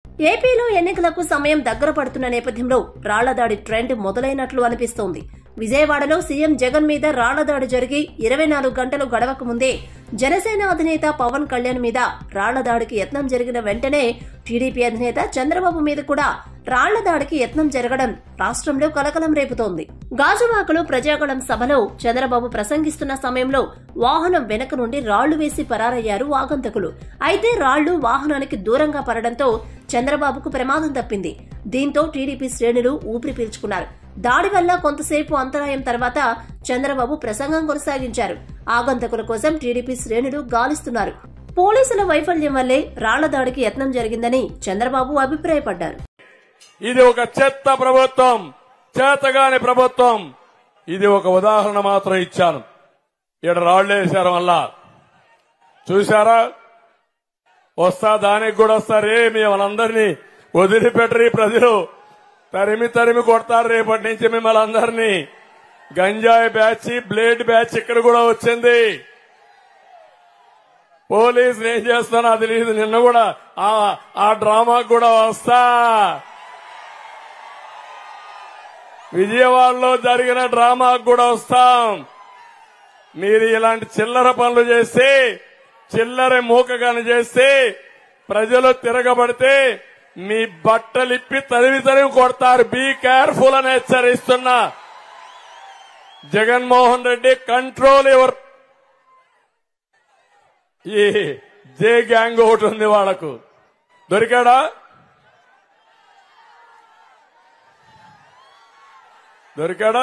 ఏపీలో ఎన్నికలకు సమయం దగ్గర పడుతున్న నేపథ్యంలో రాళ్లదాడి ట్రెండ్ మొదలైనట్లు అనిపిస్తోంది. విజయవాడలో సీఎం జగన్ మీద రాళ్లదాడి జరిగి 24 గంటలు గడవక ముందే జనసేన అధినేత పవన్ కళ్యాణ్ మీద రాళ్లదాడికి యత్నం జరిగిన వెంటనే టీడీపీ అధినేత చంద్రబాబు మీద కూడా రాళ్లదాడికి యత్నం జరగడం రాష్ట్రంలో కలకలం రేపుతోంది. గాజువాకలో ప్రజాగళం సభలో చంద్రబాబు ప్రసంగిస్తున్న సమయంలో వాహనం వెనక నుండి రాళ్లు వేసి పరారయ్యారు ఆగంతకులు. అయితే రాళ్లు వాహనానికి దూరంగా పడడంతో చంద్రబాబుకు ప్రమాదం తప్పింది. దీంతో టీడీపీ శ్రేణులు ఊపిరి పీల్చుకున్నారు. దాడి వల్ల కొంతసేపు అంతరాయం తర్వాత చంద్రబాబు ప్రసంగం కొనసాగించారు. ఆగంతకుల కోసం టీడీపీ శ్రేణులు గాలిస్తున్నారు. పోలీసుల వైఫల్యం వల్లే రాళ్లదాడికి యత్నం జరిగిందని చంద్రబాబు అభిప్రాయపడ్డారు. ఇది ఒక చెత్త ప్రభుత్వం, చేతగాని ప్రభుత్వం. ఇది ఒక ఉదాహరణ మాత్రం ఇచ్చాను. ఇక్కడ రాళ్లేశారు వల్ల చూశారా? వస్తా దానికి కూడా వస్తారు. మిమ్మల్ని వదిలిపెట్టరు. ప్రజలు తరిమి కొడతారు. రేపటి నుంచి మిమ్మల్ని అందరినీ గంజాయి బ్యాచ్, బ్లేడ్ బ్యాచ్ ఇక్కడ కూడా వచ్చింది. పోలీసులు ఏం చేస్తానో అది లేదు. నిన్న కూడా ఆ డ్రామాకు కూడా వస్తా. విజయవాడలో జరిగిన డ్రామాకు కూడా వస్తాం. మీరు ఇలాంటి చిల్లర పనులు చేస్తే, చిల్లర మూకగాని చేస్తే, ప్రజలు తిరగబడితే మీ బట్టలిప్పి తరిమి కొడతారు. బీ కేర్ఫుల్ అని హెచ్చరిస్తున్నా. Jaganmohan Reddy control your. ఈ జే గ్యాంగ్ ఒకటి ఉంది వాళ్లకు. దొరికాడా?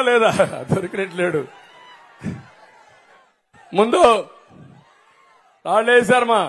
లేదా? దొరికినట్లేడు. ముందు రాళ్ళేశారమ్మా.